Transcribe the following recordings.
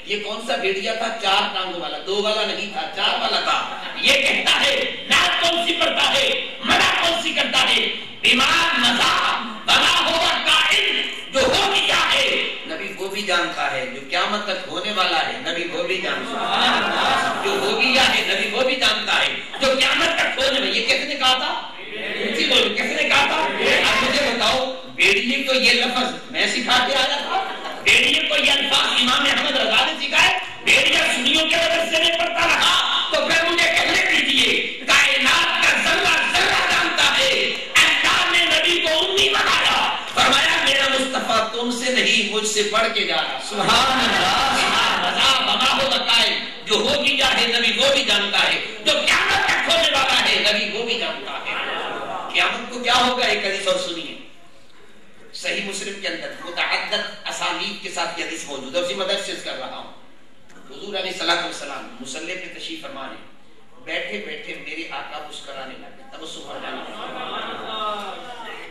یہ کون سا بھیڑیا تھا؟ 4 ٹانگوں والا، 2 والا نہیں تھا، 4 والا تھا. یہ کہتا ہے نعت کون سی پڑھتا ہے، منع کون سی کرتا ہے؟ بیمار مزا بنا ہوا کائن جو ہو گیا ہے نبی وہ بھی جانتا ہے، جو قیامت تک ہونے والا ہے نبی وہ بھی جانتا ہے، جو ہو گیا ہے نبی وہ بھی جانتا ہے، جو قیامت تک ہونے میں. یہ کس نے کہا تھا؟ کس نے کہا تھا؟ اب مجھے بتاؤ، بھیڑیے کو یہ لفظ میں سکھا کے آیا تھا؟ بھیڑیے کو یہ الفاظ امام احمد رضا نے سکھائے؟ بھیڑیا سنیوں کے وجہ سے نہیں پڑھتا رہا تو پھر مجھے کہنے دیجیے کائنات کا ذرہ ذرہ جانتا ہے. اللہ نے نبی کو امی بنایا، فرمایا میرا مصطفیٰ تم سے نہیں مجھ سے پڑھ کے جا رہا. سبحان اللہ. بنا ہو بتائے جو ہو گیا ہے نبی وہ بھی جانتا ہے، جو قیامت تک ہونے والا ہے نبی وہ بھی جانتا ہے. قیامت کو کیا ہوگا ایک حدیث اور سنیے. صحیح مسلم کے اندر متعدد اسانید کے ساتھ یہ حدیث موجود ہے، اسی مدد سے کر رہا ہوں. حضور علیہ الصلوۃ والسلام مصلی پہ تشریف فرما ہیں، بیٹھے بیٹھے میرے آقا مسکرانے لگے، تبسم فرمانے لگے.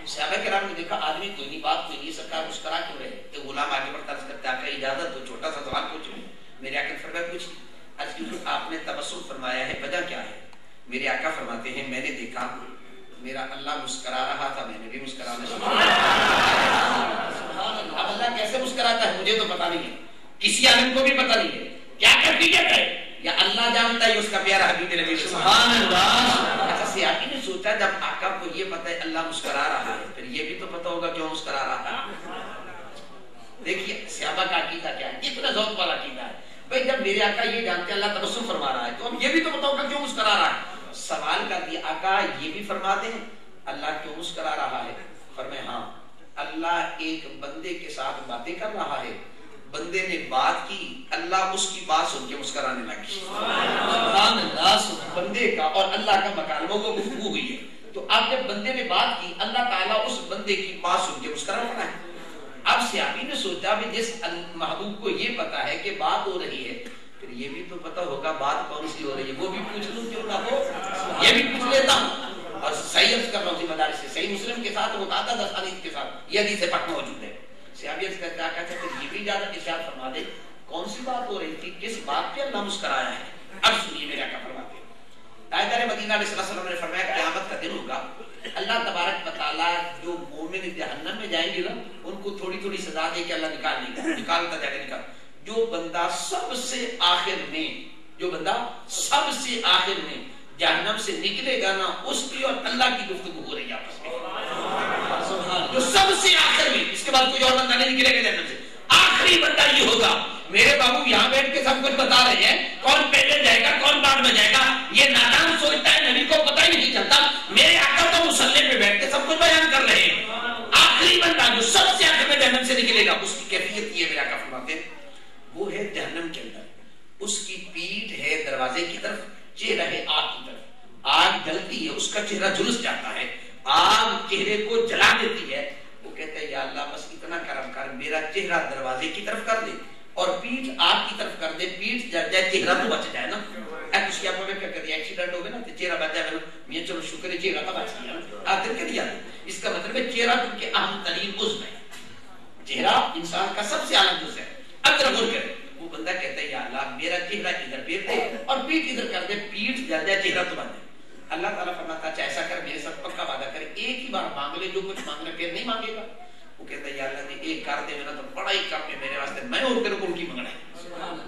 صحابہ کرام نے دیکھا آدمی کوئی نہیں، بات کوئی نہیں، سرکار مسکرا کیوں رہے؟ تو غلام آگے بڑھتا عرض کرتا ہے آقا اجازت تو چھوٹا سا سوال پوچھوں. میرے آقا فرمایا کچھ عرض کی آپ نے تبسم فرمایا ہے، وجہ کیا ہے؟ میرے آقا فرماتے ہیں میں نے دیکھا میرا اللہ مسکرا رہا تھا، میں نے بھی مسکرانا شروع کیا. اب اللہ کیسے مسکراتا ہے مجھے تو پتا نہیں ہے، کسی عالم کو بھی پتا نہیں ہے. کیا کیفیت ہے یا اللہ جانتا ہے، اس کا پیارا حبیب نبی سبحان اللہ. اچھا سیاقی نے سوچا جب آقا کو یہ پتا ہے اللہ مسکرا رہا ہے، پھر یہ بھی تو پتا ہوگا کیوں مسکرا رہا ہے. دیکھیے صحابہ کا عقیدہ کیا ہے، کتنا ذوق والا عقیدہ ہے. بھائی جب میرے آقا یہ جانتے ہیں اللہ تبسم فرما رہا ہے تو اب یہ بھی تو پتا ہوگا کیوں مسکرا رہا ہے. سوال کر دیا آقا یہ بھی فرماتے ہیں اللہ کیوں مسکرا رہا ہے؟ فرمائے ہاں اللہ ایک بندے کے ساتھ باتیں کر رہا ہے، بندے نے بات کی، اللہ اس کی بات سن کے مسکرانے لگی. سبحان اللہ. بندے کا اور اللہ کا مکالمہ وہ گفتگو ہوئی ہے، تو اب جب بندے نے بات کی اللہ تعالیٰ اس بندے کی بات سن کے مسکرانے لگا ہے. اب سیابی نے سوچا بھی جس محبوب کو یہ پتا ہے کہ بات ہو رہی ہے پھر یہ بھی تو پتا ہوگا بات کون سی ہو رہی ہے، وہ بھی پوچھ لوں کیوں نہ ہو، یہ بھی پوچھ لیتا ہوں. اور صحیح عرض کر رہا ہوں مدارس سے، صحیح مسلم کے ساتھ متعدد اسانید کے ساتھ یہ حدیث پاک موجود ہے. صحابی عرض کرتا ہے کہ یہ بھی اجازت ارشاد فرما دے کون سی بات ہو رہی تھی، کس بات پہ اللہ مسکرایا ہے. اب سنیے میرے آقا فرماتے ہیں تاجدار مدینہ علیہ الصلوۃ والسلام نے فرمایا کہ قیامت کا دن ہوگا، اللہ تبارک و تعالیٰ جو مومن جہنم میں جائیں گے نا ان کو تھوڑی تھوڑی سزا دے کے اللہ نکالتا جائے گا. جو بندہ سب سے آخر میں جہنم سے نکلے گا نا اس کی اور اللہ کی گفتگو ہو رہی ہے آپس میں. جو سب سے آخر میں، اس کے بعد کوئی اور بندہ نہیں نکلے گا جہنم سے، آخری بندہ یہ ہوگا. میرے بابو یہاں بیٹھ کے سب کچھ بتا رہے ہیں کون پہلے جائے گا کون بعد میں جائے گا، یہ نادان سوچتا ہے نبی کو پتہ ہی نہیں چلتا. میرے آقا تو مصلی پہ بیٹھ کے سب کچھ بیان کر رہے ہیں. آخری بندہ جو سب سے آخر میں جہنم سے نکلے گا اس کی کیفیت یہ میرے آقا فرماتے ہیں وہ ہے جہنم کے اندر، اس کی پیٹھ ہے دروازے کی طرف، چہرہ ہے آگ کی طرف. آگ جلتی ہے، اس کا چہرہ جھلس جاتا ہے، آگ چہرے کو جلا دیتی ہے. وہ کہتا ہے یا اللہ بس اتنا کرم کر، میرا چہرہ دروازے کی طرف کر دے اور پیٹھ آگ کی طرف کر دے. پیٹھ جل جائے چہرہ تو بچ جائے نا. اس کی آپ میں کیا کر دیا ایکسیڈنٹ ہو گیا نا تو چہرہ بچ جائے میں چلو شکر ہے چہرہ تو بچ گیا نا. آپ دل کے دیا اس کا مطلب ہے چہرہ کیونکہ اہم ترین عضو ہے، چہرہ انسان کا سب سے اعلیٰ جز ہے. اب ذرا غور کرے، وہ بندہ کہتا ہے یا اللہ میرا چہرہ ادھر پھیر دے اور پیٹھ ادھر کر دے، پیٹھ جل جائے چہرہ تو بچ جائے. اللہ تعالیٰ فرماتا ہے ایسا کر میرے ساتھ پکا وعدہ کرے ایک ہی بار مانگ لے جو کچھ مانگنا پھر نہیں مانگے گا. وہ کہتا ہے یا اللہ نے ایک کر دے میرا تو بڑا ہی کام ہے میرے واسطے، میں اور تیرے کو ان کی منگنا ہے.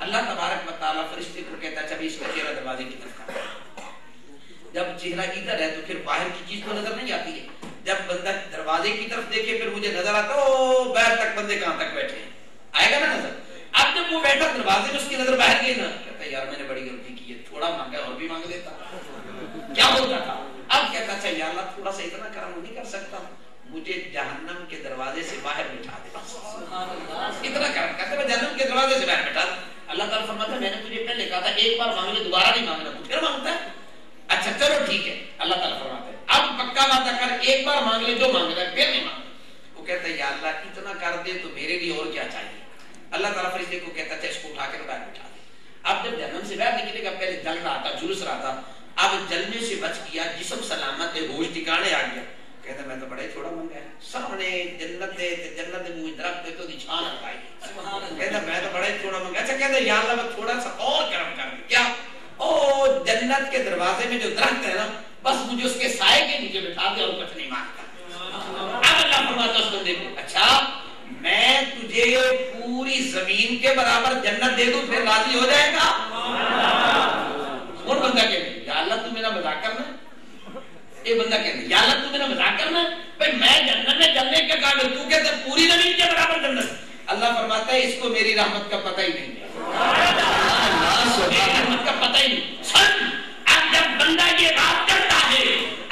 اللہ تبارک و تعالیٰ فرشتے کو کہتا ہے چبھی اس کا چہرہ دروازے کی طرف کر. جب چہرہ ادھر ہے تو پھر باہر کی چیز تو نظر نہیں آتی ہے. جب بندہ دروازے کی طرف دیکھے پھر مجھے نظر آتا او باہر تک بندے کہاں تک بیٹھے ہیں، آئے گا نا نظر. اب جب وہ بیٹھا دروازے میں اس کی نظر باہر گئی نا کہتا ہے یار میں نے بڑی غلطی کی ہے، تھوڑا مانگا اور بھی مانگ لیتا کیا ہوتا تھا. اب کہتا اچھا یا اللہ تھوڑا سا اتنا کرم نہیں کر سکتا، مجھے جہنم کے دروازے سے باہر بٹھا دے. اتنا کرم کرتے میں جہنم کے دروازے سے باہر بٹھا دے. اللہ تعالیٰ فرماتا ہے میں نے تجھے پہلے کہا تھا ایک بار مانگ لے دوبارہ نہیں مانگنا، تو پھر مانگتا ہے. اچھا چلو ٹھیک ہے. اللہ تعالیٰ فرماتا ہے اب پکا وعدہ کر ایک بار مانگ لے جو مانگ رہا ہے پھر نہیں مانگنا. وہ کہتا ہے یا اللہ اتنا کر دے تو میرے لیے اور کیا چاہیے. اللہ تعالیٰ فرشتے کو کہتا ہے اس کو اٹھا کے باہر بٹھا دے. اب جب جہنم سے باہر نکلے گا پہلے جل رہا تھا جھلس رہا تھا، اب جلنے سے بچ گیا، جسم سلامت ہے، ہوش ٹھکانے آ گیا. کہتا میں تو بڑا ہی تھوڑا مانگا ہے، سامنے جنت ہے، جنت میں درخت ہے تو چھان لگائی کہتا میں تو بڑا ہی تھوڑا مانگا. اچھا کہتا یا اللہ میں تھوڑا سا اور کرم کر دوں. کیا؟ او جنت کے دروازے میں جو درخت ہے نا بس مجھے اس کے سائے کے نیچے بٹھا دے اور کچھ نہیں مانگتا. اب اللہ فرماتا اس بندے کو اچھا میں تجھے پوری زمین کے برابر جنت دے دوں پھر راضی ہو جائے گا؟ اور بندہ کہتے یا اللہ تو میرا مذاق کرنا ہے. یہ بندہ کہتے یا اللہ تو میرا مذاق کرنا ہے بھائی میں جنت میں جلنے کے قابل تو کہتے پوری زمین کے برابر جنت. اللہ فرماتا ہے اس کو میری رحمت کا پتہ ہی نہیں ہے. میری رحمت کا پتہ ہی نہیں. سن اب جب بندہ یہ بات کرتا ہے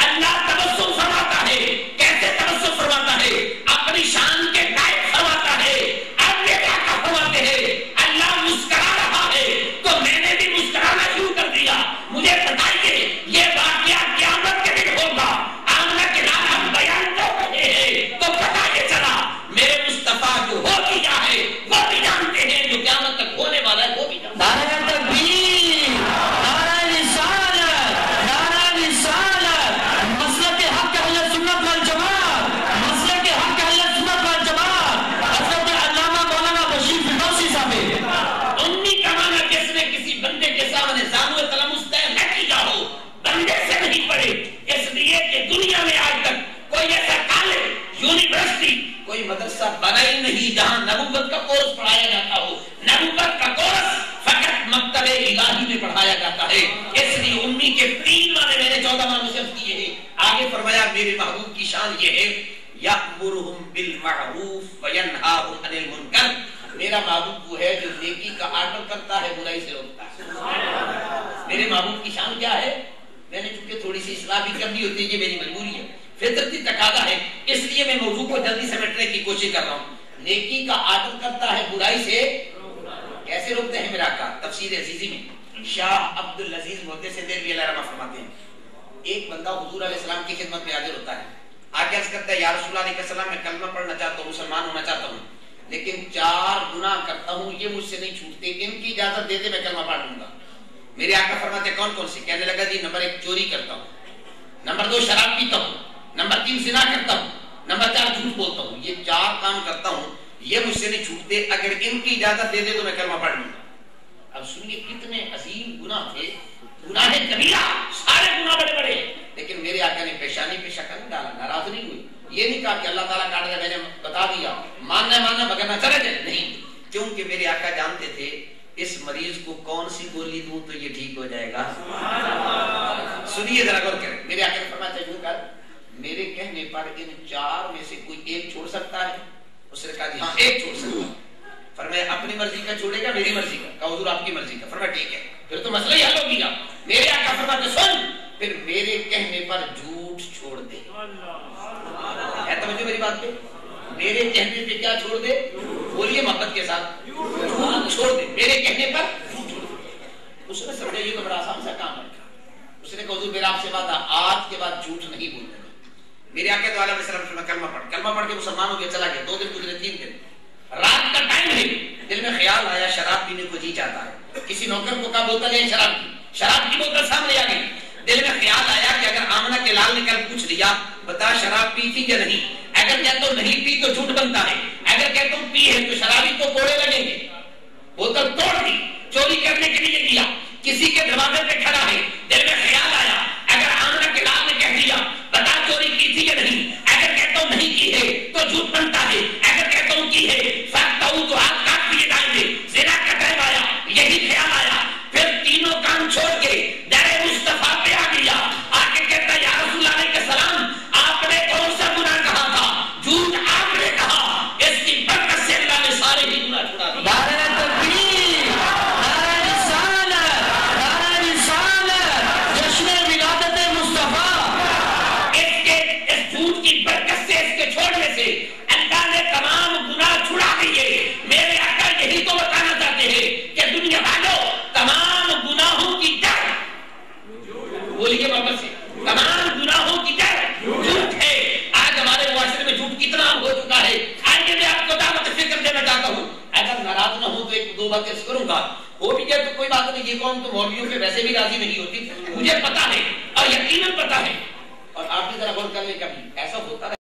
اللہ تبسم فرماتا ہے. کیسے تبسم فرماتا ہے؟ اپنی شان کے لائق فرماتا ہے. اب یہ کیا فرماتے ہیں اللہ مسکرا رہا ہے تو میں نے بھی مسکرانا شروع کر دیا. مجھے بتائیے یہ واقعہ قیامت کے دن ہوگا. آمنہ کے نام ہم بیان کر رہے ہیں تو پتہ یہ چلا میرے مصطفیٰ جو ہو گیا ہے وہ بھی جانتے ہیں جو قیامت تک ہونے والا ہے وہ بھی جانتے ہیں. کوئی مدرسہ بنا ہی نہیں جہاں نبوت کا کورس پڑھایا جاتا ہو. نبوت کا کورس فقط مکتب الہی میں پڑھایا جاتا ہے. اس لیے امی کے 3 معنی میں نے 14 معنی صرف کیے ہیں. آگے فرمایا میرے محبوب کی شان یہ ہے یأمرہم بالمعروف وینہاہم عن المنکر. میرا محبوب وہ ہے جو نیکی کا آرڈر کرتا ہے برائی سے روکتا ہے. میرے محبوب کی شان کیا ہے؟ میں نے چونکہ تھوڑی سی اصلاح بھی کرنی ہوتی ہے یہ میری مجبوری ہے فطرتی تقاضا ہے اس لیے میں موضوع کو جلدی سمیٹنے کی کوشش کر رہا ہوں. نیکی کا آرڈر کرتا ہے برائی سے کیسے روکتے ہیں میرا آقا؟ تفسیر عزیزی میں شاہ عبد العزیز محدث دہلوی علیہ رحمہ فرماتے ہیں ایک بندہ حضور علیہ السلام کی خدمت میں حاضر ہوتا ہے. آگے عرض کرتا ہے یا رسول اللہ علیہ السلام میں کلمہ پڑھنا چاہتا ہوں مسلمان ہونا چاہتا ہوں لیکن 4 گناہ کرتا ہوں یہ مجھ سے نہیں چھوٹتے ان کی اجازت دیتے میں کلمہ پڑھ لوں گا. میرے آقا فرماتے کون کون سے؟ کہنے لگا جی نمبر 1 چوری کرتا ہوں, نمبر 2 شراب پیتا ہوں, نمبر 3 زنا کرتا ہوں, نمبر 4 جھوٹ بولتا ہوں. یہ 4 کام کرتا ہوں یہ مجھ سے نہیں چھوٹتے اگر ان کی اجازت دے دے تو میں کلمہ پڑھ لوں گا. اب سنیے کتنے عظیم گناہ تھے, گناہ کبیرہ, سارے گناہ بڑے بڑے, لیکن میرے آقا نے پیشانی پہ شکل نہیں ڈالا, ناراض نہیں ہوئی. یہ نہیں کہا کہ اللہ تعالیٰ کاٹ دیا میں نے بتا دیا ماننا مگر نہ چلے جائے, نہیں, کیونکہ میرے آقا جانتے تھے اس مریض کو کون سی گولی دوں تو یہ ٹھیک ہو جائے گا. سنیے ذرا غور کریں. میرے آقا نے فرمایا یوں کر میرے کہنے پر ان 4 میں سے کوئی ایک چھوڑ سکتا ہے؟ اس نے کہا جی ہاں ایک چھوڑ سکتا ہے. فرمایا اپنی مرضی کا چھوڑے گا میری مرضی کا؟ کہا حضور آپ کی مرضی کا. فرمایا ٹھیک ہے پھر تو مسئلہ ہی حل ہو گیا. میرے آقا فرماتے سن پھر میرے کہنے پر جھوٹ چھوڑ دے. ہے توجہ میری بات پہ؟ میرے کہنے پہ کیا چھوڑ دے؟ بولیے محبت کے ساتھ, جھوٹ چھوڑ دے. میرے کہنے پر جھوٹ چھوڑ دے. اس نے سمجھا یہ تو بڑا آسان سا کام ہے. اس نے کہا حضور میرا آپ سے وعدہ آج کے بعد جھوٹ نہیں بولنا. میرے آقا تو علیہ السلام کلمہ پڑھ کے مسلمان ہو کے چلا گیا. 2 دن گزرے 3 دن, رات کا ٹائم ہے, دل میں خیال آیا شراب پینے کو جی چاہتا ہے. کسی نوکر کو کہا بوتل ہے شراب کی بوتل سامنے آ گئی. دل میں خیال آیا کہ اگر آمنہ کے لال نے کل پوچھ لیا بتا شراب پی تھی یا نہیں, اگر کہتا ہوں نہیں پی تو جھوٹ بنتا ہے, اگر کہتا ہوں پی ہے تو شرابی کو کوڑے لگیں گے. بوتل توڑ دی, چوری کرنے کے لیے کیا, کسی کے دروازے پہ کھڑا ہے. دل میں خیال آیا اگر آمنہ کے لال نے کہہ دیا بتا چوری کی تھی یا نہیں, اگر کہتا ہوں نہیں کی ہے تو جھوٹ بنتا ہے, اگر کہتا ہوں کی ہے سکتا ہوں تو ہاتھ کاٹ دیے جائیں گے. زنا کا ٹائم آیا, یہی خیال آیا, پھر تینوں کام چھوڑ کے در مصطفیٰ پہ آ گیا. آ کے کہتا یا رسول اللہ علیہ السلام آپ نے کون سا گناہ کہا تھا؟ جھوٹ آپ نے کہا. اس کی برکت سے اللہ نے سارے ہی گناہ چھڑا دیا. تمام گناہوں کی جڑ جھوٹ ہے. آج ہمارے معاشرے میں جھوٹ کتنا ہو چکا ہے. آئیے میں آپ کو دعوت فکر دینا چاہتا ہوں. اگر ناراض نہ ہوں تو 1-2 باتیں کروں گا. ہو بھی جائے تو کوئی بات نہیں, یہ قوم تو مولویوں پہ ویسے بھی راضی نہیں ہوتی, مجھے پتا ہے اور یقیناً پتا ہے. اور آپ بھی ذرا غور کر لیں کبھی ایسا ہوتا ہے